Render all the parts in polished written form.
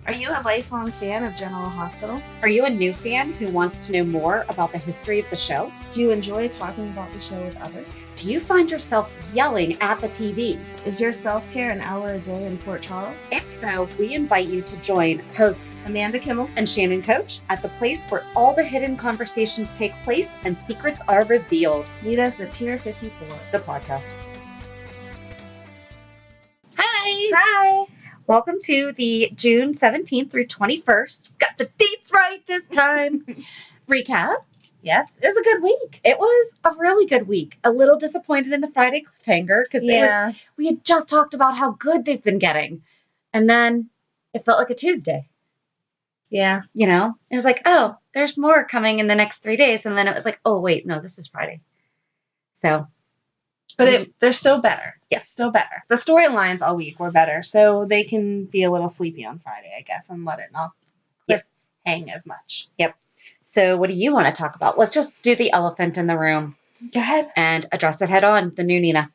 Are you a lifelong fan of General Hospital? Are you a new fan who wants to know more about the history of the show? Do you enjoy talking about the show with others? Do you find yourself yelling at the TV? Is your self-care an hour a day in Port Charles? If so, we invite you to join hosts Amanda Kimmel and Shannon Coach at the place where all the hidden conversations take place and secrets are revealed. Meet us at Pier 54, the podcast. Hi! Hi! Welcome to the June 17th through 21st. Got the dates right this time. Recap. Yes, it was a good week. It was a really good week. A little disappointed in the Friday cliffhanger because we had just talked about how good they've been getting. And then it felt like a Tuesday. Yeah. You know, it was like, oh, there's more coming in the next 3 days. And then it was like, oh, wait, no, this is Friday. So. But they're still better. Yes. Still better. The storylines all week were better. So they can be a little sleepy on Friday, I guess, and let it not hang as much. Yep. So what do you want to talk about? Let's just do the elephant in the room. Go ahead. And address it head on, the new Nina.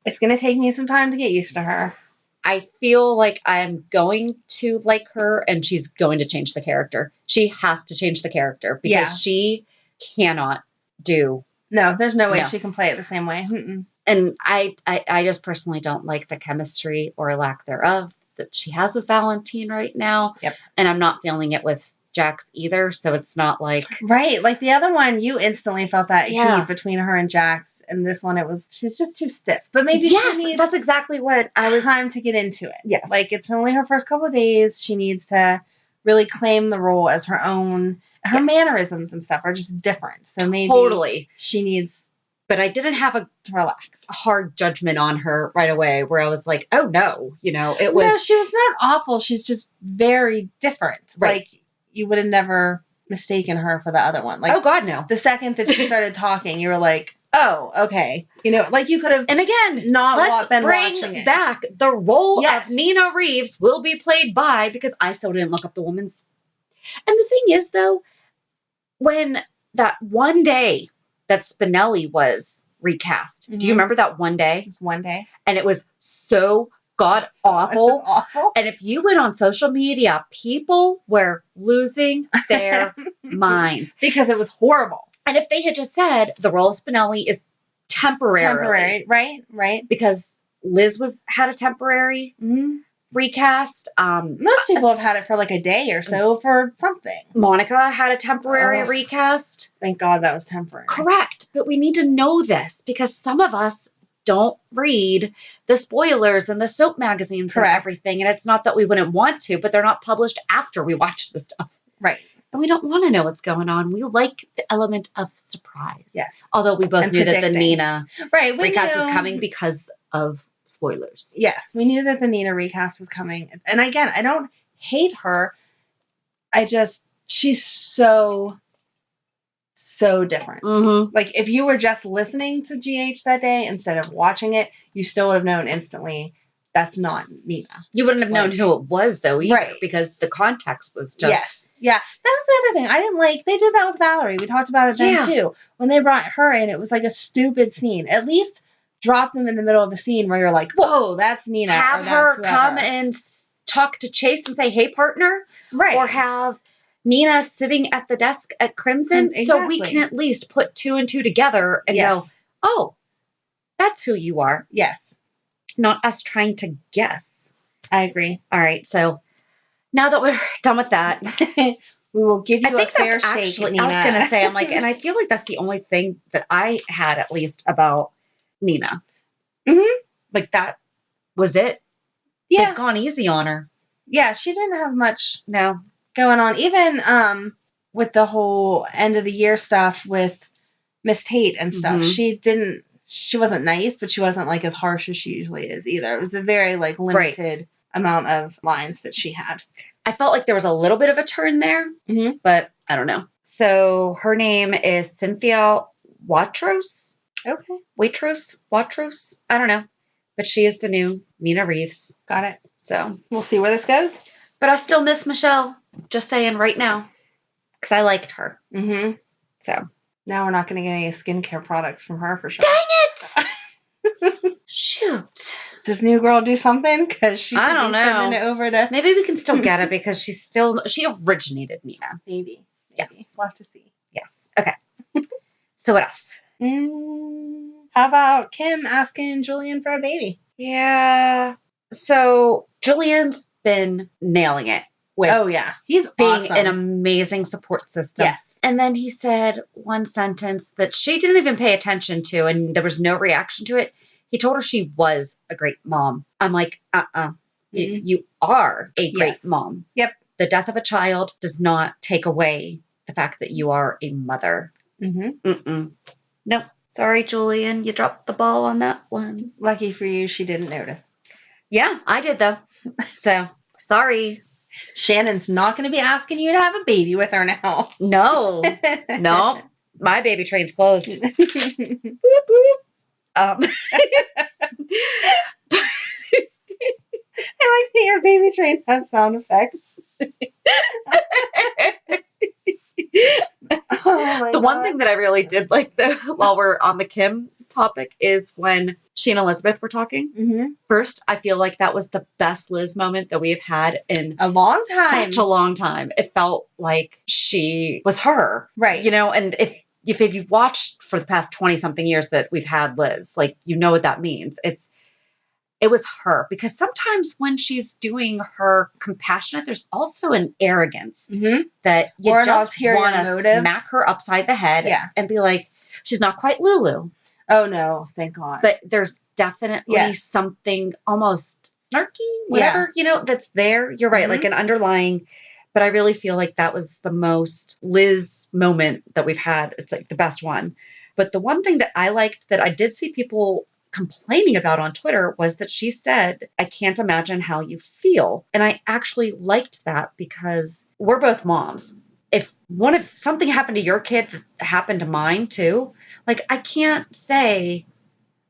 It's going to take me some time to get used to her. I feel like I'm going to like her and she's going to change the character. She has to change the character because she cannot do. No, there's no way she can play it the same way. Mm-mm. And I just personally don't like the chemistry or lack thereof that she has with Valentine right now. Yep. And I'm not feeling it with Jax either. So it's not like. Right. Like the other one, you instantly felt that heat between her and Jax. And this one, she's just too stiff. But maybe she needs that's exactly what I was. Time to get into it. Yes. Like it's only her first couple of days. She needs to really claim the role as her own. Her mannerisms and stuff are just different. So maybe she needs. But I didn't have to relax. A hard judgment on her right away where I was like, oh no, it was. No, she was not awful. She's just very different. Right. Like you would have never mistaken her for the other one. Like, oh God, no. The second that she started talking, you were like, oh, okay. Like you could have. And again, not been bring watching it. Back the role of Nina Reeves will be played by, because I still didn't look up the woman's. And the thing is though, when that one day that Spinelli was recast. Mm-hmm. Do you remember that one day? It was one day. And it was so god awful. It was awful. And if you went on social media, people were losing their minds. Because it was horrible. And if they had just said the role of Spinelli is temporary. Right. Because Liz had a temporary recast. Most people have had it for like a day or so for something. Monica had a temporary recast. Thank God that was temporary. Correct. But we need to know this because some of us don't read the spoilers and the soap magazines and everything. And it's not that we wouldn't want to, but they're not published after we watch the stuff. Right. And we don't want to know what's going on. We like the element of surprise. Yes. Although we both knew that the Nina recast was coming because of spoilers. Yes, we knew that the Nina recast was coming. And again, I don't hate her. She's so different. Mm-hmm. Like if you were just listening to GH that day instead of watching it, you still would have known instantly that's not Nina. You wouldn't have known who it was though either because the context was just. Yes. Yeah, that was the other thing. I didn't like. They did that with Valerie. We talked about it then too. When they brought her in, it was like a stupid scene. At least drop them in the middle of the scene where you're like, "Whoa, that's Nina." Have her come and talk to Chase and say, "Hey, partner," right? Or have Nina sitting at the desk at Crimson, so we can at least put 2 and 2 together and go, "Oh, that's who you are." Yes, not us trying to guess. I agree. All right, so. Now that we're done with that, we will give you a fair shake, Nina. I was going to say, I'm like, and I feel like that's the only thing that I had at least about Nina. Mm-hmm. Like that was it. Yeah. They've gone easy on her. Yeah, she didn't have much going on. Even with the whole end of the year stuff with Miss Tate and stuff, she wasn't nice, but she wasn't like as harsh as she usually is either. It was a very like limited amount of lines that she had. I felt like there was a little bit of a turn there, but I don't know. So her name is Cynthia Watros. Okay. Watros. I don't know. But she is the new Nina Reeves. Got it. So we'll see where this goes. But I still miss Michelle. Just saying right now. Because I liked her. Mm-hmm. So. Now we're not going to get any skincare products from her for sure. Dang it! Shoot. Does New Girl do something? Because she should be sending it over to... Maybe we can still get it because she originated Nina. Maybe. Yes. We'll have to see. Yes. Okay. So what else? How about Kim asking Julian for a baby? Yeah. So Julian's been nailing it with he's being awesome. an amazing support system. Yes. And then he said one sentence that she didn't even pay attention to, and there was no reaction to it. He told her she was a great mom. I'm like, you are a great mom. Yep. The death of a child does not take away the fact that you are a mother. Nope. Sorry, Julian. You dropped the ball on that one. Lucky for you, she didn't notice. Yeah, I did, though. So, sorry. Shannon's not going to be asking you to have a baby with her now. No. No. My baby train's closed. Boop, boop. I like that your baby train has sound effects. The one thing that I really did like, though, while we're on the Kim topic, is when she and Elizabeth were talking. First, I feel like that was the best Liz moment that we have had in a long time. Such a long time. It felt like she was her. Right. You know, and if you've watched for the past 20-something years that we've had Liz, like, you know what that means. It was her, because sometimes when she's doing her compassionate, there's also an arrogance that you just want to smack her upside the head and be like, she's not quite Lulu. Oh, no. Thank God. But there's definitely something almost snarky, whatever, that's there. You're right. Like an underlying, but I really feel like that was the most Liz moment that we've had. It's like the best one. But the one thing that I liked that I did see people complaining about on Twitter was that she said, I can't imagine how you feel. And I actually liked that because we're both moms. If something happened to your kid that happened to mine too, like, I can't say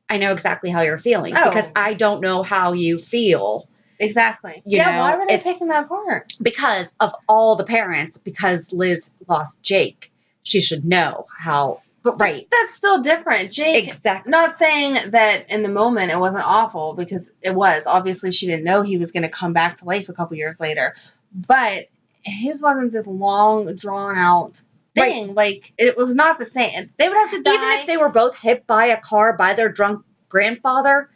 I know exactly how you're feeling because I don't know how you feel. Exactly. You know, why were they taking that apart? Because of all the parents, because Liz lost Jake, she should know how. But right. That's still different. Jake, exactly. Not saying that in the moment it wasn't awful, because it was. Obviously, she didn't know he was going to come back to life a couple years later. But his wasn't this long, drawn-out thing. Right. Like, it was not the same. They would have to die. Even if they were both hit by a car by their drunk grandfather,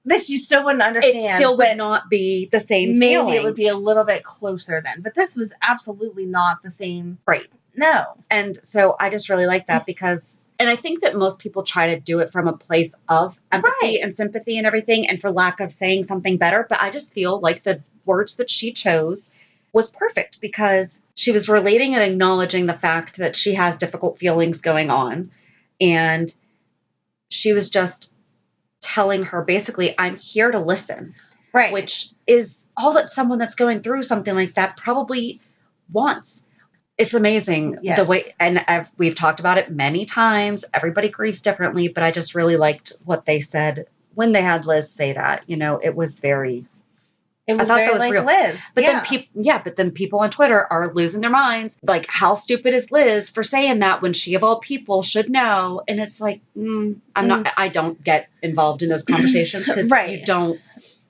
this you still wouldn't understand. It still would not be the same maybe feelings. It would be a little bit closer then. But this was absolutely not the same. Right. No. And so I just really like that because, and I think that most people try to do it from a place of empathy and sympathy and everything, and for lack of saying something better. But I just feel like the words that she chose was perfect because she was relating and acknowledging the fact that she has difficult feelings going on. And she was just telling her basically, I'm here to listen. Right. Which is all that someone that's going through something like that probably wants. It's amazing the way, and we've talked about it many times. Everybody grieves differently, but I just really liked what they said when they had Liz say that. You know, it was very. It was very like real. Liz. But then people on Twitter are losing their minds. Like, how stupid is Liz for saying that when she of all people should know? And it's like, I don't get involved in those conversations because you don't.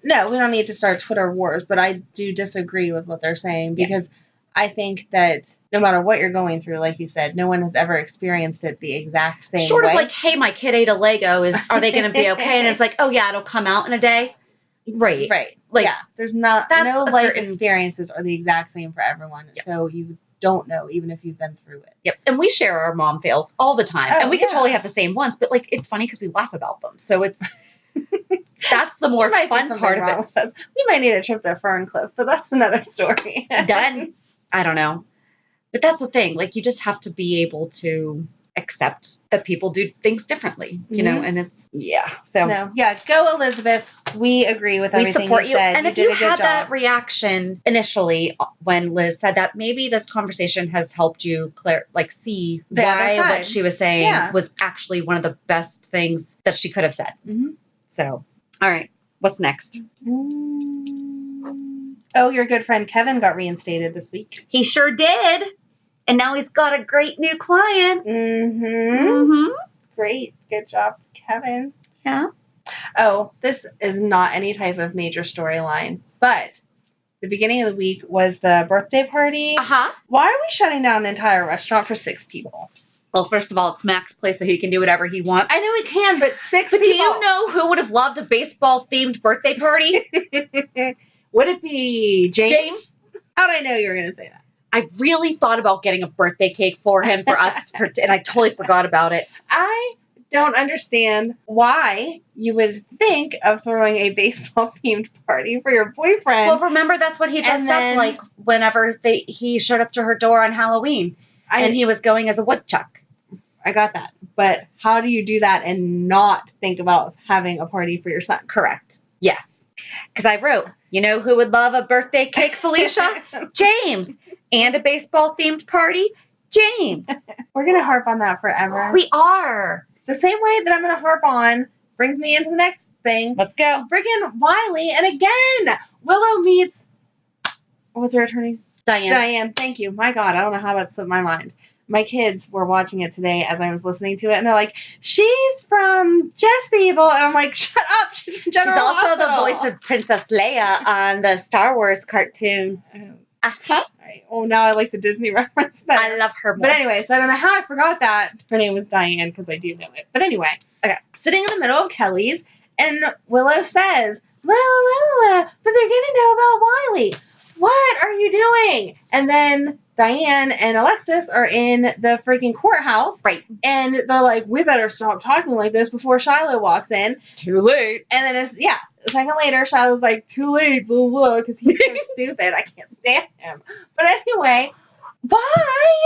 No, we don't need to start Twitter wars, but I do disagree with what they're saying because I think that no matter what you're going through, like you said, no one has ever experienced it the exact same way. Sort of like, hey, my kid ate a Lego. Are they going to be okay? And it's like, oh yeah, it'll come out in a day. Right. Like, there's no life experiences are the exact same for everyone. So you don't know, even if you've been through it. Yep. And we share our mom fails all the time. And we could totally have the same ones, but like, it's funny because we laugh about them. So it's, that's the more fun part of it. We might need a trip to Ferncliff, but that's another story. Done. I don't know. But that's the thing. Like, you just have to be able to accept that people do things differently, you know, and it's, So, go Elizabeth. We agree with everything we support you. Said. And if you had that reaction initially when Liz said that, maybe this conversation has helped you see why what she was saying was actually one of the best things that she could have said. So, all right. What's next? Oh, your good friend Kevin got reinstated this week. He sure did. And now he's got a great new client. Great. Good job, Kevin. Yeah. Oh, this is not any type of major storyline, but the beginning of the week was the birthday party. Uh-huh. Why are we shutting down an entire restaurant for 6 people? Well, first of all, it's Mac's place, so he can do whatever he wants. I know he can, but 6 But people. do you know who would have loved a baseball-themed birthday party? Would it be James? How'd I know you were going to say that? I really thought about getting a birthday cake for him for us, and I totally forgot about it. I don't understand why you would think of throwing a baseball-themed party for your boyfriend. Well, remember, that's what he dressed up like whenever he showed up to her door on Halloween, and he was going as a woodchuck. I got that. But how do you do that and not think about having a party for your son? Correct. Yes. Because I wrote, you know who would love a birthday cake, Felicia? James. And a baseball-themed party? James. We're going to harp on that forever. We are. The same way that I'm going to harp on brings me into the next thing. Let's go. Friggin' Wiley. And again, Willow meets... What's her attorney? Diane. Thank you. My God, I don't know how that slipped my mind. My kids were watching it today as I was listening to it, and they're like, she's from Jessable. And I'm like, shut up. She's from General Hospital. She's also the voice of Princess Leia on the Star Wars cartoon. Uh-huh. Right. Oh, now I like the Disney reference better. I love her more. But anyway, so I don't know how I forgot that her name was Diane, because I do know it. But anyway, okay, sitting in the middle of Kelly's, and Willow says, but they're going to know about Wiley. What are you doing? And then Diane and Alexis are in the freaking courthouse. Right. And they're like, we better stop talking like this before Shiloh walks in. Too late. And then a second later, Shiloh's like, too late, blah, blah, because he's so stupid. I can't stand him. But anyway, why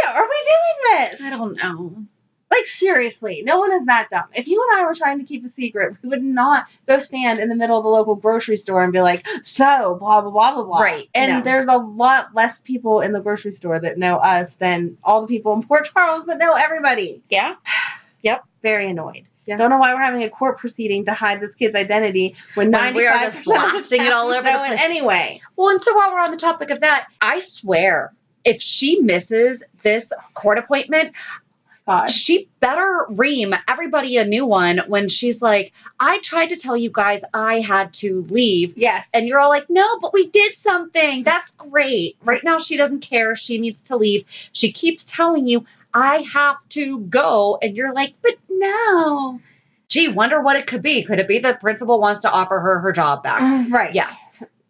are we doing this? I don't know. Like, seriously, no one is that dumb. If you and I were trying to keep a secret, we would not go stand in the middle of the local grocery store and be like, so, blah, blah, blah, blah, blah. Right. And there's a lot less people in the grocery store that know us than all the people in Port Charles that know everybody. Yeah. Yep. Very annoyed. Yeah. Don't know why we're having a court proceeding to hide this kid's identity when 95% we are just blasting it all over the place. Anyway. Well, and so while we're on the topic of that, I swear, if she misses this court appointment, she better ream everybody a new one when she's like, I tried to tell you guys I had to leave. Yes. And you're all like, no, but we did something. That's great. Right now, she doesn't care. She needs to leave. She keeps telling you, I have to go. And you're like, but no. Gee, wonder what it could be. Could it be the principal wants to offer her job back? Right. Yeah.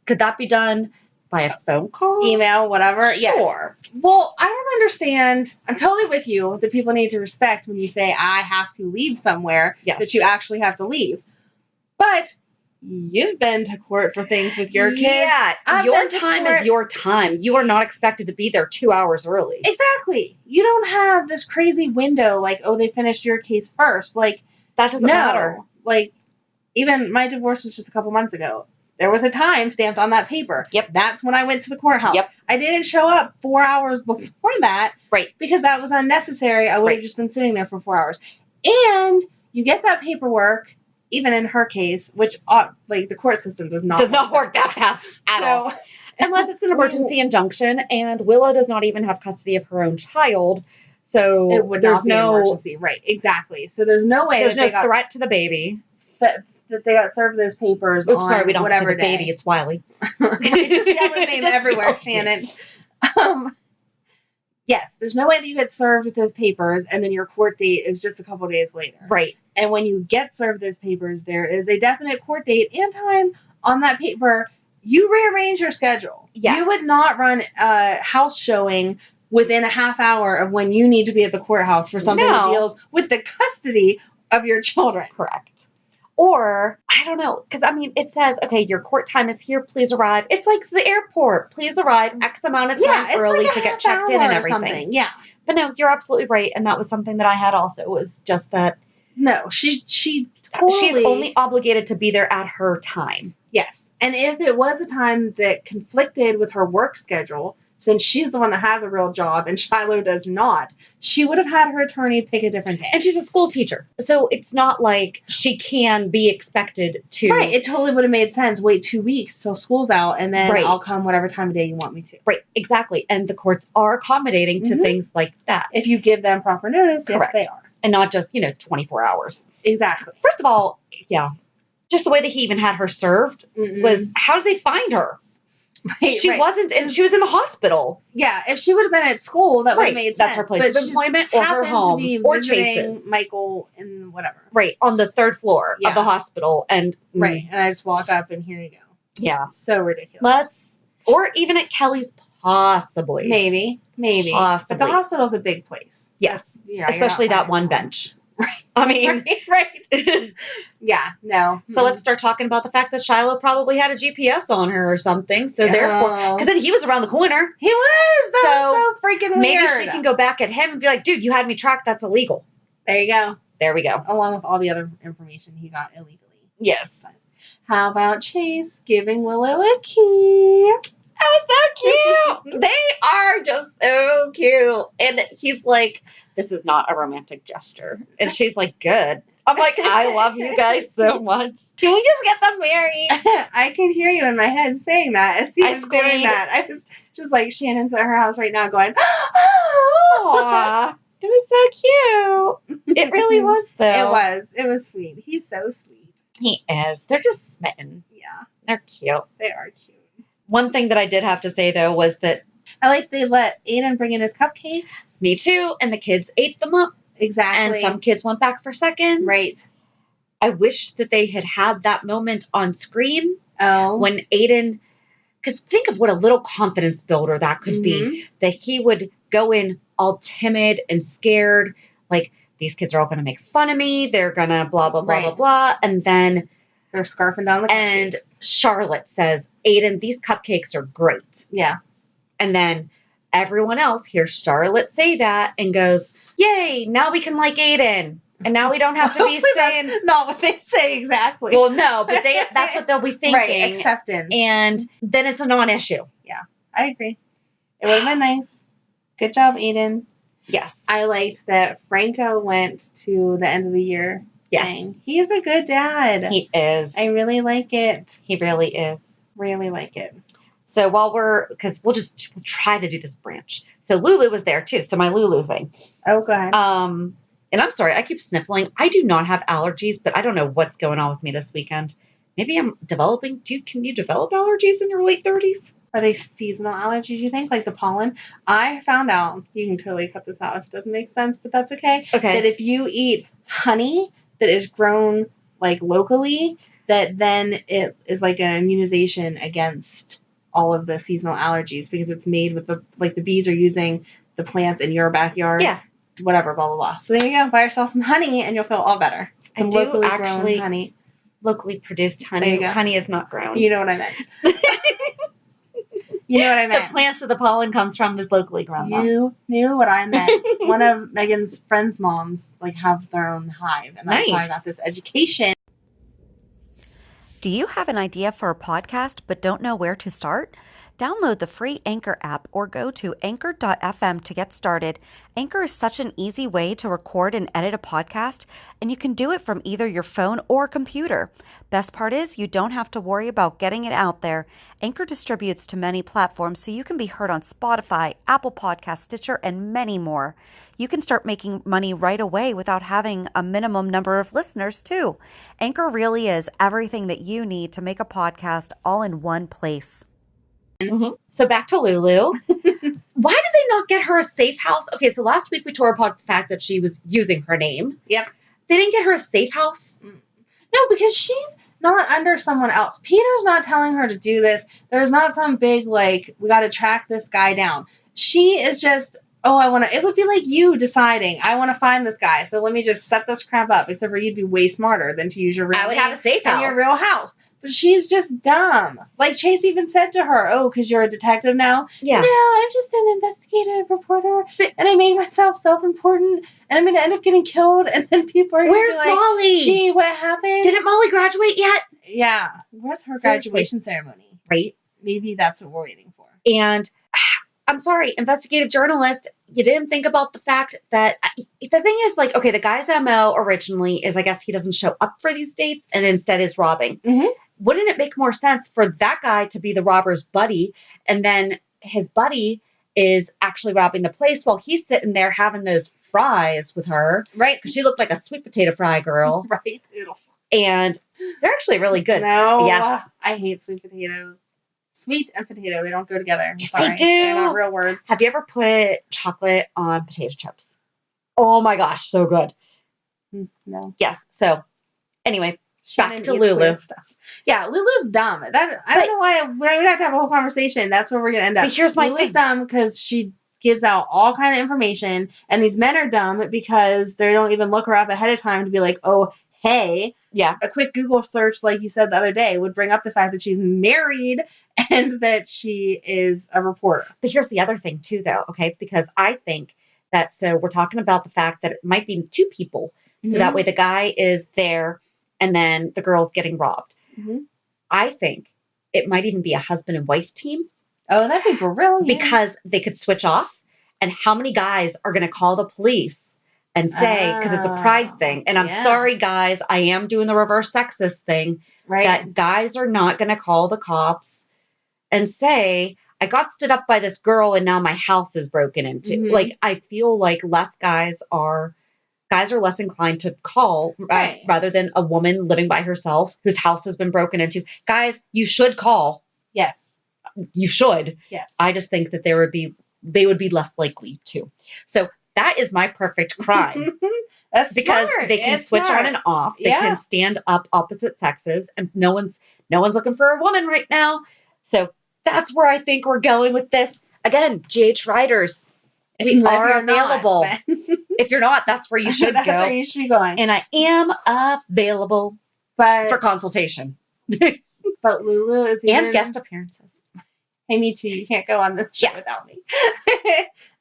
Could that be done by a phone call? Email, whatever? Sure. Yes. Well, I don't understand. I'm totally with you that people need to respect when you say, I have to leave somewhere, that you actually have to leave. But you've been to court for things with your kids. Yeah. Your time is your time. You are not expected to be there 2 hours early. Exactly. You don't have this crazy window like, oh, they finished your case first. Like, that doesn't matter. Like, even my divorce was just a couple months ago. There was a time stamped on that paper. Yep. That's when I went to the courthouse. Yep. I didn't show up 4 hours before that. Right. Because that was unnecessary. I would have just been sitting there for 4 hours. And you get that paperwork, even in her case, which, like, the court system does not work that fast at all. Unless it's an emergency injunction, and Willow does not even have custody of her own child. So it would not be an emergency. Right. Exactly. So there's no way. There's no threat to the baby. That they got served those papers Oops, sorry, we don't whatever say the baby. It's Wiley. I just yell his name everywhere, Shannon. Yes, there's no way that you get served with those papers and then your court date is just a couple days later. Right. And when you get served those papers, there is a definite court date and time on that paper. You rearrange your schedule. Yeah. You would not run a house showing within a half hour of when you need to be at the courthouse for something that deals with the custody of your children. Correct. Or, I don't know, because, I mean, it says, okay, your court time is here, please arrive. It's like the airport. Please arrive X amount of time early to get checked in and everything. Yeah. But no, you're absolutely right, and that was something that I had also, was just that. No, she's only obligated to be there at her time. Yes. And if it was a time that conflicted with her work schedule, since she's the one that has a real job and Shiloh does not, she would have had her attorney pick a different day. And she's a school teacher. So it's not like she can be expected to. Right. It totally would have made sense. Wait 2 weeks till school's out and then I'll come whatever time of day you want me to. Right. Exactly. And the courts are accommodating to things like that. If you give them proper notice, yes, they are. And not just, 24 hours. Exactly. First of all, yeah. just the way that he even had her served was, how did they find her? Right, she wasn't, and she was in the hospital. Yeah, if she would have been at school, that would have made sense. That's her place of employment, or her home, to be or Chase's. Michael and whatever. Right, on the 3rd floor of the hospital, and and I just walk up and here you go. Yeah, so ridiculous. Or even at Kelly's, possibly, maybe, possibly. But the hospital's a big place. Yes, especially that one bench. Right. I mean, right. Yeah, no. So let's start talking about the fact that Shiloh probably had a GPS on her or something. So therefore, because then he was around the corner. He was. That was so freaking weird. Maybe she can go back at him and be like, dude, you had me tracked. That's illegal. There you go. There we go. Along with all the other information he got illegally. Yes. But how about Chase giving Willow a key? That was so cute. They are just so cute. And he's like, this is not a romantic gesture. And she's like, good. I'm like, I love you guys so much. Can we just get them married? I could hear you in my head saying that as he was doing that. I was just like, Shannon's at her house right now going, Aww. It was so cute. It really was, though. It was sweet. He's so sweet. He is. They're just smitten. Yeah. They're cute. They are cute. One thing that I did have to say, though, was that I like they let Aiden bring in his cupcakes. Me too. And the kids ate them up. Exactly. And some kids went back for seconds. Right. I wish that they had that moment on screen. Oh. When Aiden, because think of what a little confidence builder that could be. That he would go in all timid and scared. Like, these kids are all going to make fun of me. They're going to blah, blah, blah, blah, blah. And then they're scarfing down the cupcakes. And Charlotte says, Aiden, these cupcakes are great. Yeah. And then everyone else hears Charlotte say that and goes, yay, now we can like Aiden. And now we don't have to be saying... That's not what they say exactly. Well, no, but that's what they'll be thinking. Right, acceptance. And then it's a non-issue. Yeah, I agree. It would have been nice. Good job, Aiden. Yes. I liked that Franco went to the end of the year. Yes. Thing. He's a good dad. He is. I really like it. He really is. Really like it. So because we'll try to do this branch. So Lulu was there too. So my Lulu thing. Oh, go ahead. And I'm sorry, I keep sniffling. I do not have allergies, but I don't know what's going on with me this weekend. Maybe I'm developing. Can you develop allergies in your late 30s? Are they seasonal allergies, you think? Like the pollen? I found out, you can totally cut this out if it doesn't make sense, but that's okay. Okay. That if you eat honey that is grown like locally, that then it is like an immunization against all of the seasonal allergies because it's made with the bees are using the plants in your backyard. Yeah. Whatever, blah, blah, blah. So there you go. Buy yourself some honey and you'll feel all better. Some locally grown honey. Locally produced honey. There you go. Honey is not grown. You know what I meant. You know what I meant. The plants that the pollen comes from is locally grown. You knew what I meant. One of Megan's friends' moms have their own hive, and that's how I got this education. Do you have an idea for a podcast but don't know where to start? Download the free Anchor app or go to anchor.fm to get started. Anchor is such an easy way to record and edit a podcast, and you can do it from either your phone or computer. Best part is you don't have to worry about getting it out there. Anchor distributes to many platforms, so you can be heard on Spotify, Apple Podcasts, Stitcher, and many more. You can start making money right away without having a minimum number of listeners, too. Anchor really is everything that you need to make a podcast all in one place. Mm-hmm. So back to Lulu. Why did they not get her a safe house? Okay, so last week we tore apart the fact that she was using her name. Yep. They didn't get her a safe house? No, because she's not under someone else. Peter's not telling her to do this. There's not some big, we got to track this guy down. She is just, it would be like you deciding, I want to find this guy, so let me just set this crap up, except for you'd be way smarter than to use your real name. I would have a safe house. In your real house. But she's just dumb. Like Chase even said to her, because you're a detective now. Yeah. No, I'm just an investigative reporter. And I made myself self-important. And I'm going to end up getting killed. And then people are going to be like, Molly? Gee, what happened? Didn't Molly graduate yet? Yeah. Where's her graduation ceremony? Right. Maybe that's what we're waiting for. And I'm sorry, investigative journalist, you didn't think about the fact that the thing is the guy's MO originally is, I guess he doesn't show up for these dates and instead is robbing. Mm-hmm. Wouldn't it make more sense for that guy to be the robber's buddy and then his buddy is actually robbing the place while he's sitting there having those fries with her? Right. Because she looked like a sweet potato fry girl. Right. Beautiful. And they're actually really good. No. Yes. I hate sweet potatoes. Sweet and potato, they don't go together. I'm Yes, sorry. they do. They're not real words. Have you ever put chocolate on potato chips? Oh my gosh, so good. No. Yes. So anyway, Shannon back to eats Lulu. weird stuff. Yeah, Lulu's dumb. I don't know why we would have to have a whole conversation. That's where we're gonna end up. But here's my Lulu's thing. dumb because she gives out all kind of information, and these men are dumb because they don't even look her up ahead of time to be like, oh, hey. Yeah. A quick Google search, like you said the other day, would bring up the fact that she's married and that she is a reporter. But here's the other thing too, though, okay? Because I think that, so we're talking about the fact that it might be two people. So that way the guy is there and then the girl's getting robbed. Mm-hmm. I think it might even be a husband and wife team. Oh, that'd be brilliant. Because they could switch off. And how many guys are going to call the police and say, because it's a pride thing. And I'm sorry, guys, I am doing the reverse sexist thing. Right. That guys are not going to call the cops and say, I got stood up by this girl and now my house is broken into. Mm-hmm. Like, I feel like guys are less inclined to call rather than a woman living by herself whose house has been broken into. Guys, you should call. Yes. You should. Yes. I just think that they would be less likely to. So that is my perfect crime. That's because smart. they can switch on and off. They can stand up opposite sexes, and no one's looking for a woman right now. So that's where I think we're going with this. Again, GH writers, we are available. If you're not, that's where you should go. That's where you should be going. And I am available for consultation. But Lulu is even... And guest appearances. Hey, me too. You can't go on this show without me.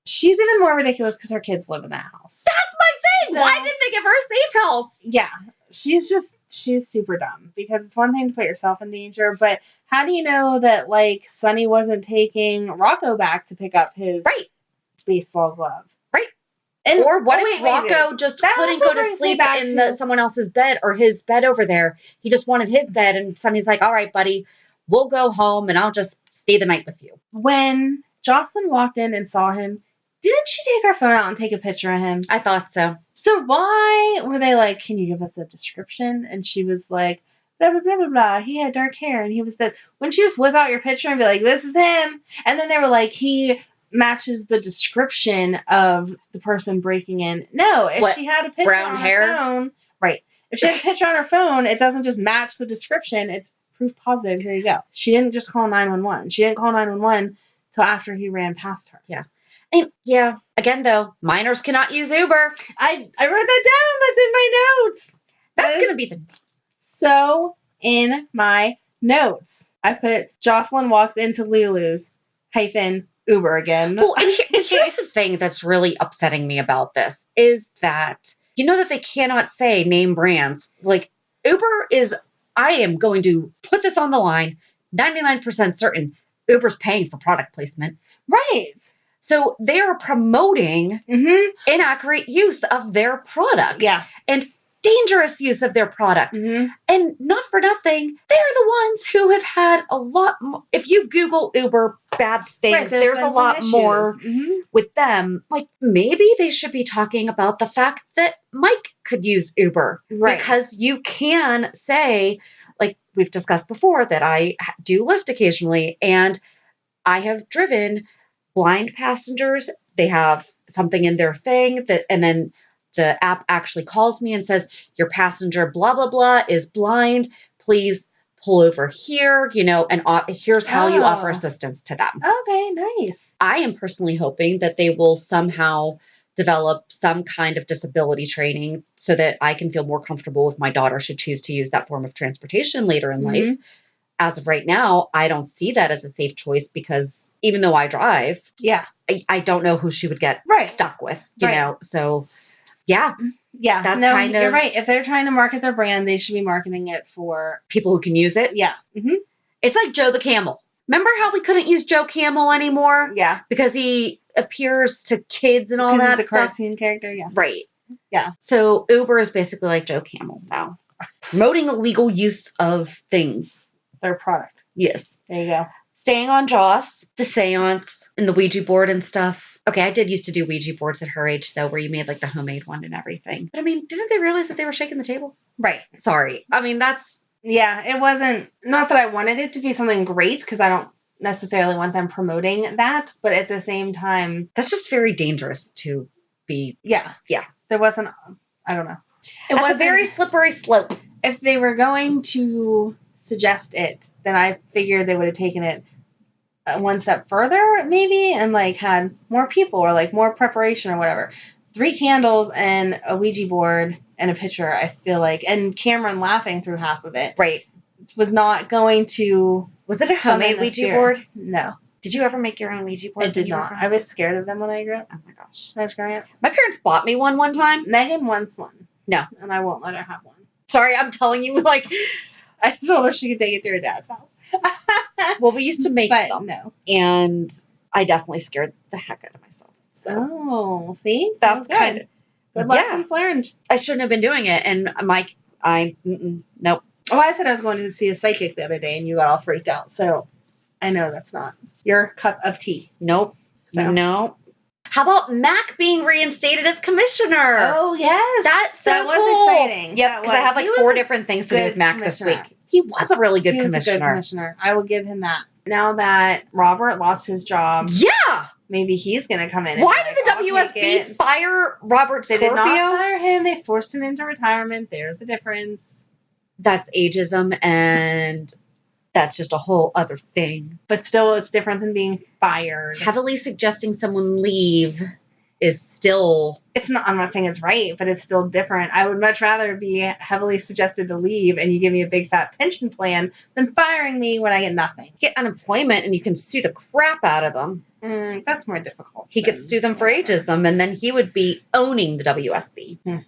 She's even more ridiculous because her kids live in that house. That's my thing. So, why didn't they give her a safe house? Yeah. She's super dumb because it's one thing to put yourself in danger, but how do you know that, like, Sonny wasn't taking Rocco back to pick up his baseball glove? Right. And, or what if Rocco just couldn't go to sleep in someone else's bed or his bed over there? He just wanted his bed, and Sonny's like, all right, buddy, we'll go home and I'll just stay the night with you. When Jocelyn walked in and saw him, didn't she take her phone out and take a picture of him? I thought so. So why were they like, can you give us a description? And she was like, blah, blah, blah, blah, blah. He had dark hair and he was that. Wouldn't you just whip out your picture and be like, this is him? And then they were like, he matches the description of the person breaking in. No, if she had a picture on her phone. Right. If she had a picture on her phone, it doesn't just match the description. It's proof positive. Here you go. She didn't just call 911. She didn't call 911 till after he ran past her. Yeah. And again though, minors cannot use Uber. I wrote that down. That's in my notes. That's going to be the... So in my notes, I put Jocelyn walks into Lulu's -Uber again. Well, and here's the thing that's really upsetting me about this is that, you know that they cannot say name brands. Like Uber is, I am going to put this on the line, 99% certain Uber's paying for product placement. Right. So they are promoting inaccurate use of their product. Yeah. And dangerous use of their product. And not for nothing, they're the ones who have had a lot more. If you Google Uber bad things, right, there's a lot more with them. Like, maybe they should be talking about the fact that Mike could use Uber. Right. Because you can say, like we've discussed before, that I do Lyft occasionally, and I have driven blind passengers. They have something in their thing that, and then the app actually calls me and says, your passenger blah, blah, blah is blind. Please pull over here, and here's how you offer assistance to them. Okay, nice. I am personally hoping that they will somehow develop some kind of disability training so that I can feel more comfortable if my daughter should choose to use that form of transportation later in life. As of right now, I don't see that as a safe choice because even though I drive, I don't know who she would get stuck with, you know? So, yeah, that's kind of... You're right. If they're trying to market their brand, they should be marketing it for people who can use it. Yeah. It's like Joe the Camel. Remember how we couldn't use Joe Camel anymore? Yeah. Because he appears to kids and all that the stuff. Cartoon character, yeah. Right. Yeah. So Uber is basically like Joe Camel now. Promoting illegal use of things. Their product. Yes. There you go. Staying on Joss, the seance and the Ouija board and stuff. Okay, I did used to do Ouija boards at her age, though, where you made like the homemade one and everything. But I mean, didn't they realize that they were shaking the table? Right. Sorry. I mean, that's... Yeah, it wasn't, not that I wanted it to be something great, because I don't necessarily want them promoting that, but at the same time... That's just very dangerous to be... Yeah. Yeah. There wasn't, I don't know. It That's was a very slippery slope. If they were going to suggest it, then I figured they would have taken it one step further, maybe, and like had more people or like more preparation or whatever. 3 candles and a Ouija board and a picture, I feel like, and Cameron laughing through half of it. Right. Was not going to... Was it a homemade Ouija board? No. Did you ever make your own Ouija board? I did not. I was scared of them when I grew up. Oh my gosh. When I was growing up. My parents bought me one time. Megan wants one. No. And I won't let her have one. Sorry, I'm telling you, like... I told her she could take it to her dad's house. Well, we used to make them. No. And I definitely scared the heck out of myself. So Oh, see? that's good. kind of... Good Yeah. lessons learned. I shouldn't have been doing it. And nope. Oh, I said I was going to see a psychic the other day, and you got all freaked out. So I know that's not your cup of tea. Nope. So. No. How about Mac being reinstated as commissioner? Oh, yes. That's so that was cool. exciting. Yep, because I have like 4 different things to do with Mac this week. He was a really good commissioner. I will give him that. Now that Robert lost his job, Yeah. maybe he's going to come in. Why and did the WSB fire Robert They Scorpio? did not fire him. They forced him into retirement. There's a difference. That's ageism, and that's just a whole other thing. But still, it's different than being fired. Heavily suggesting someone leave is still... It's not, I'm not saying it's right, but it's still different. I would much rather be heavily suggested to leave and you give me a big fat pension plan than firing me when I get nothing. Get unemployment and you can sue the crap out of them. That's more difficult. He could sue them for ageism, and then he would be owning the WSB. And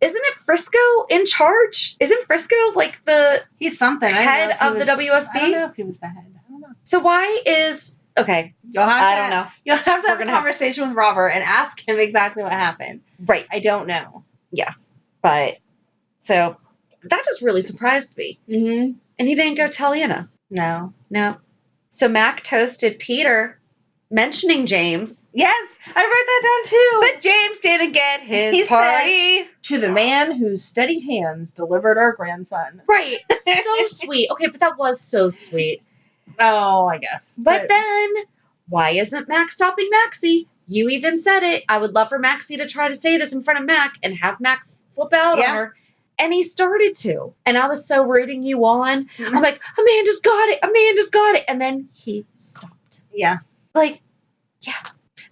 isn't it Frisco in charge? Isn't Frisco like the He's something. head of the WSB? I don't know if he was the head. I don't know. So why is... Okay, I don't know. You'll have to have a gonna conversation with Robert and ask him exactly what happened. Right. I don't know. Yes. But, so, that just really surprised me. Mm-hmm. And he didn't go tell Nina. No. No. So Mac toasted Peter, mentioning James. Yes, I wrote that down too. But James didn't get his He party. To the man whose steady hands delivered our grandson. Right. So sweet. Okay, but that was so sweet. Oh, I guess. But then, why isn't Mac stopping Maxie? You even said it. I would love for Maxie to try to say this in front of Mac and have Mac flip out on her. And he started to. And I was so rooting you on. I'm like, Amanda's got it. Amanda's got it. And then he stopped. Yeah. Like, yeah.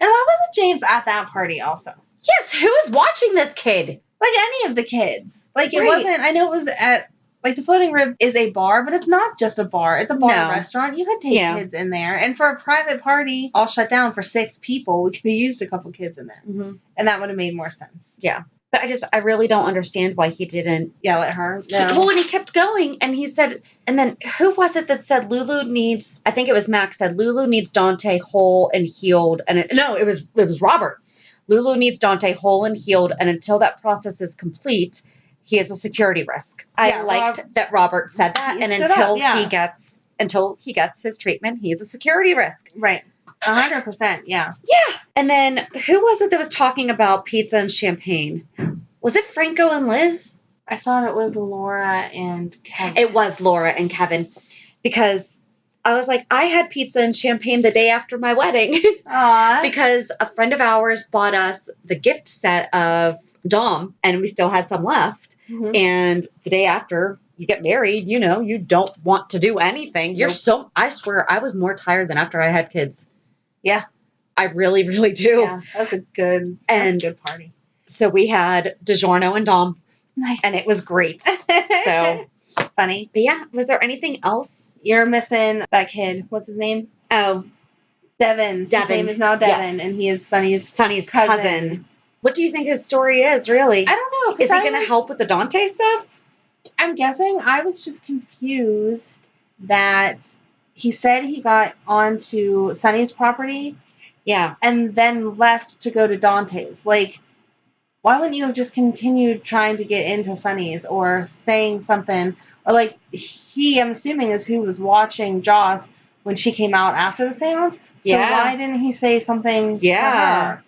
And why wasn't James at that party also? Yes, who was watching this kid? Like any of the kids. Like it Right. wasn't, I know it was at, like the Floating Rib is a bar, but it's not just a bar. It's a bar and restaurant. You could take kids in there. And for a private party, all shut down for 6 people, we could have used a couple kids in there. Mm-hmm. And that would have made more sense. Yeah. But I really don't understand why he didn't yell at her. No. Well, and he kept going, and he said, and then who was it that said Lulu needs, I think it was Max said, Lulu needs Dante whole and healed. And it was Robert. Lulu needs Dante whole and healed, and until that process is complete, he is a security risk. I liked that Robert said that, and until he gets his treatment, he's a security risk. Right. 100%, yeah. Yeah. And then who was it that was talking about pizza and champagne? Was it Franco and Liz? I thought it was Laura and Kevin. It was Laura and Kevin, because I was like, I had pizza and champagne the day after my wedding. Aww. Because a friend of ours bought us the gift set of Dom, and we still had some left. Mm-hmm. And the day after you get married, you don't want to do anything. I swear, I was more tired than after I had kids. Yeah. I really, really do. Yeah, that was a good party. So we had DiGiorno and Dom. Nice. And it was great. So funny. But yeah, was there anything else? You're missing that kid. What's his name? Oh. Devin. His name is now Devin, and he is Sonny's cousin. What do you think his story is, really? I don't know. Is he going to help with the Dante stuff? I'm guessing. I was just confused that he said he got onto Sonny's property. Yeah. And then left to go to Dante's. Like, why wouldn't you have just continued trying to get into Sonny's or saying something? Or, like, I'm assuming, is who was watching Joss when she came out after the seance. So why didn't he say something to her?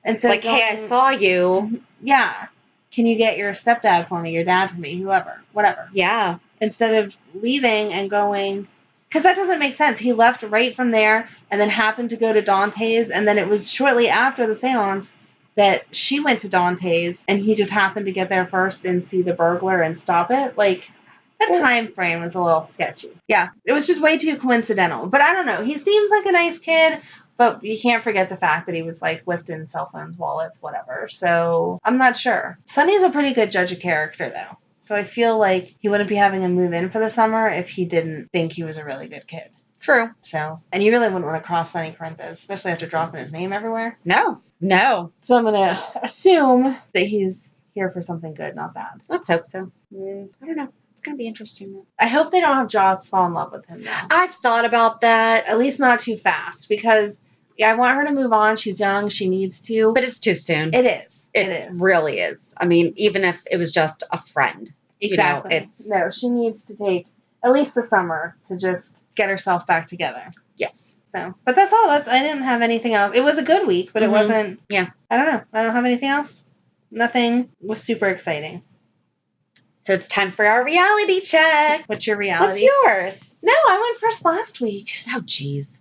Instead like, hey, I saw you. Yeah. can you get your stepdad for me, your dad for me, whoever, whatever. Yeah. Instead of leaving and going, because that doesn't make sense. He left right from there and then happened to go to Dante's, and then it was shortly after the seance that she went to Dante's, and he just happened to get there first and see the burglar and stop it. Like, that time frame was a little sketchy. Yeah, it was just way too coincidental. But I don't know. He seems like a nice kid, but you can't forget the fact that he was, like, lifting cell phones, wallets, whatever. So I'm not sure. Sonny's a pretty good judge of character, though. So I feel like he wouldn't be having him move in for the summer if he didn't think he was a really good kid. True. So, and you really wouldn't want to cross Sonny Corinthos, especially after dropping his name everywhere. No. So I'm going to assume that he's here for something good, not bad. Let's hope so. I don't know. It's going to be interesting, though. I hope they don't have Joss fall in love with him, though. I've thought about that. At least not too fast, because I want her to move on. She's young. She needs to. But it's too soon. It is. It really is. I mean, even if it was just a friend. Exactly. You know, No, she needs to take at least the summer to just get herself back together. Yes. So, but that's all. I didn't have anything else. It was a good week, but it wasn't. Yeah. I don't know. I don't have anything else. Nothing was super exciting. So it's time for our reality check. What's your reality? What's yours? No, I went first last week. Oh, geez.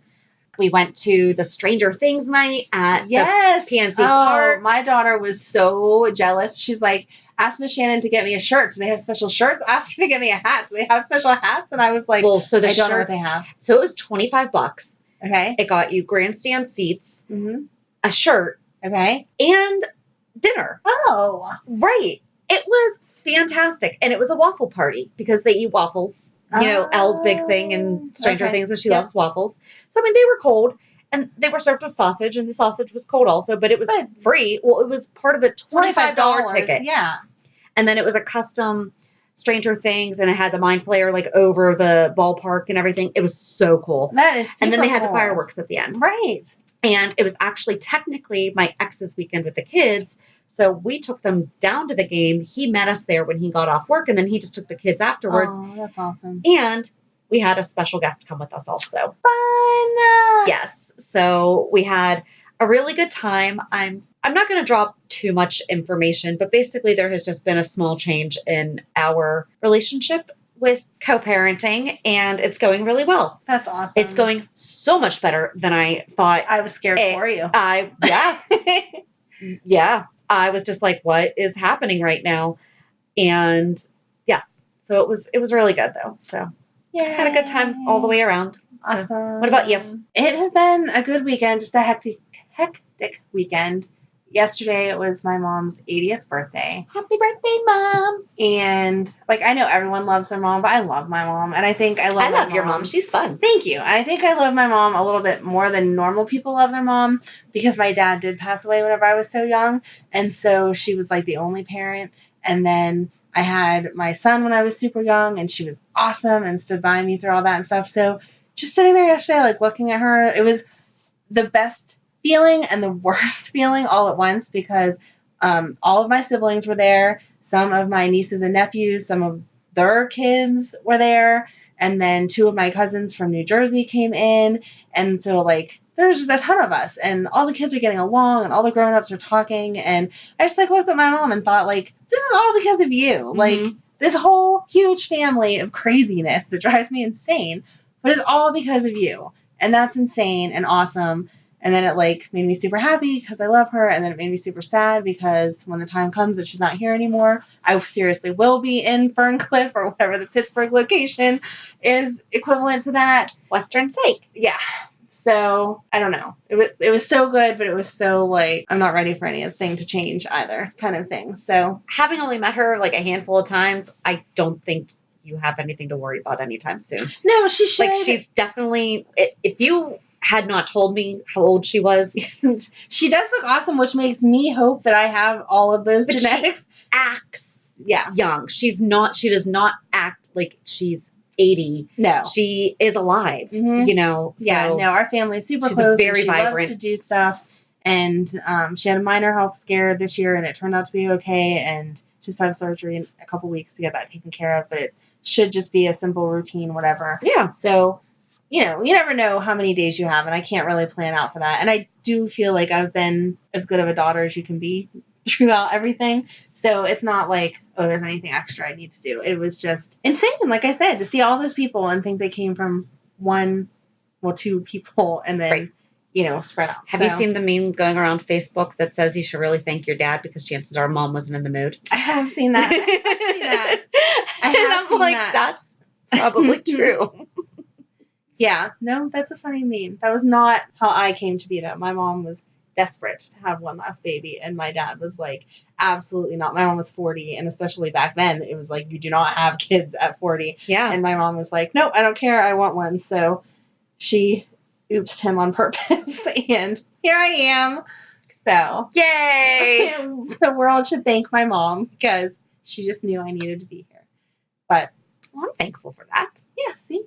We went to the Stranger Things night at the PNC Oh, Park. my daughter was so jealous. She's like, ask Miss Shannon to get me a shirt. Do they have special shirts? Ask her to get me a hat. Do they have special hats? And I was like, well, so the I don't know what shirt, they have. so it was $25. Okay. It got you grandstand seats, Mm-hmm. a shirt, Okay. and dinner. Oh. Right. It was fantastic. And it was a waffle party because they eat waffles. You know, Elle's big thing in Stranger Things is she loves waffles. So, I mean, they were cold. And they were served with sausage, and the sausage was cold also, but it was free. Well, it was part of the $25 ticket. Yeah. And then it was a custom Stranger Things, and it had the Mind Flayer, like, over the ballpark and everything. It was so cool. That is super And then they had the cool. fireworks at the end. Right. And it was actually technically my ex's weekend with the kids. So we took them down to the game. He met us there when he got off work, and then he just took the kids afterwards. Oh, that's awesome. And we had a special guest come with us also. Fun. Yes. So we had a really good time. I'm not going to drop too much information, but basically there has just been a small change in our relationship with co-parenting, and it's going really well. That's awesome. It's going so much better than I thought. I was scared for you. Yeah. I was just like, what is happening right now? And yes. So it was really good though. So had a good time all the way around. Awesome. So, what about you? It has been a good weekend, just a hectic weekend. Yesterday it was my mom's 80th birthday. Happy birthday, Mom. And like, I know everyone loves their mom, but I love my mom. And I think I love your mom. She's fun. Thank you. And I think I love my mom a little bit more than normal people love their mom, because my dad did pass away whenever I was so young. And so she was like the only parent. And then I had my son when I was super young, and she was awesome and stood by me through all that and stuff. So just sitting there yesterday, like looking at her, it was the best feeling and the worst feeling all at once, because all of my siblings were there. Some of my nieces and nephews, some of their kids were there. And then 2 of my cousins from New Jersey came in. And so like, there was just a ton of us, and all the kids are getting along, and all the grown-ups are talking. And I just like looked at my mom and thought, like, this is all because of you. Mm-hmm. Like, this whole huge family of craziness that drives me insane, but it's all because of you. And that's insane and awesome. And then it like made me super happy because I love her. And then it made me super sad because when the time comes that she's not here anymore, I seriously will be in Ferncliff or whatever the Pittsburgh location is equivalent to that. Western Psych. Yeah. So I don't know. It was so good, but it was so like, I'm not ready for anything to change either kind of thing. So having only met her like a handful of times, I don't think you have anything to worry about anytime soon. No, she should. Like, she's definitely, if you had not told me how old she was. She does look awesome, which makes me hope that I have all of those genetics. She acts young. She does not act like she's 80. No. She is alive, you know. So yeah, no, our family's super close. Very she vibrant. Loves to do stuff. And she had a minor health scare this year, and it turned out to be okay. And just have surgery in a couple weeks to get that taken care of. But it should just be a simple routine, whatever. Yeah. So, you know, you never know how many days you have, and I can't really plan out for that. And I do feel like I've been as good of a daughter as you can be throughout everything. So it's not like, oh, there's anything extra I need to do. It was just insane, like I said, to see all those people and think they came from two people and then, Right. Spread out. Have you seen the meme going around Facebook that says you should really thank your dad because chances are mom wasn't in the mood? I have seen that. That's probably true. Yeah, no, that's a funny meme. That was not how I came to be, though. My mom was desperate to have one last baby, and my dad was like, absolutely not. My mom was 40, and especially back then, it was like, you do not have kids at 40. Yeah. And my mom was like, no, I don't care. I want one. So she oopsed him on purpose, and here I am. So, yay! The world should thank my mom because she just knew I needed to be here. But I'm thankful for that. Yeah, see?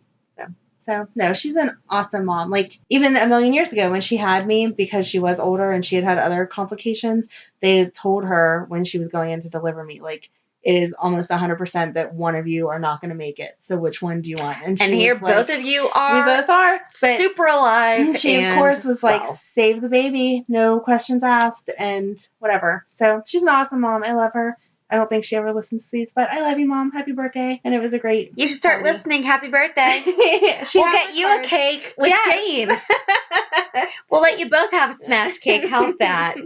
So, no, she's an awesome mom. Like, even a million years ago when she had me, because she was older and she had other complications, they told her when she was going in to deliver me, like, it is almost 100% that one of you are not going to make it. So which one do you want? And here both of you are. We both are. Super alive. She, of course, was like, save the baby. No questions asked and whatever. So she's an awesome mom. I love her. I don't think she ever listens to these, but I love you, Mom. Happy birthday. And it was a great You should start party. Listening. Happy birthday. We'll get you a cake with James. We'll let you both have a smashed cake. How's that?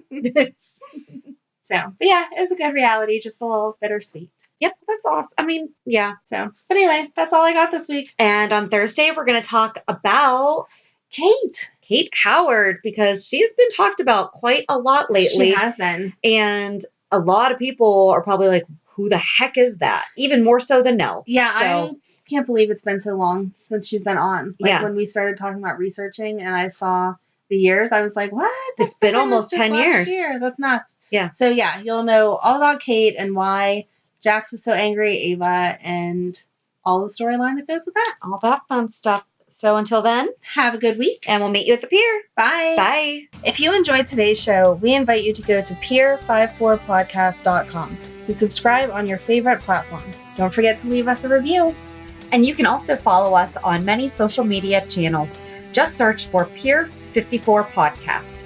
So, but yeah, it was a good reality, just a little bittersweet. Yep, that's awesome. I mean, yeah. So, but anyway, that's all I got this week. And on Thursday, we're going to talk about Kate Howard, because she has been talked about quite a lot lately. She has been. And a lot of people are probably like, who the heck is that? Even more so than Nell. Yeah, I can't believe it's been so long since she's been on. Like, yeah. When we started talking about researching and I saw the years, I was like, what? It's been almost 10 years. That's nuts. Yeah. So, yeah, you'll know all about Kate and why Jax is so angry at Ava and all the storyline that goes with that. All that fun stuff. So until then, have a good week. And we'll meet you at the pier. Bye. Bye. If you enjoyed today's show, we invite you to go to pier54podcast.com to subscribe on your favorite platform. Don't forget to leave us a review. And you can also follow us on many social media channels. Just search for Pier 54 Podcast.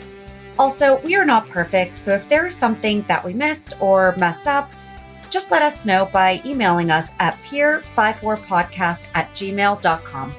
Also, we are not perfect, so if there is something that we missed or messed up, just let us know by emailing us at pier54podcast@gmail.com.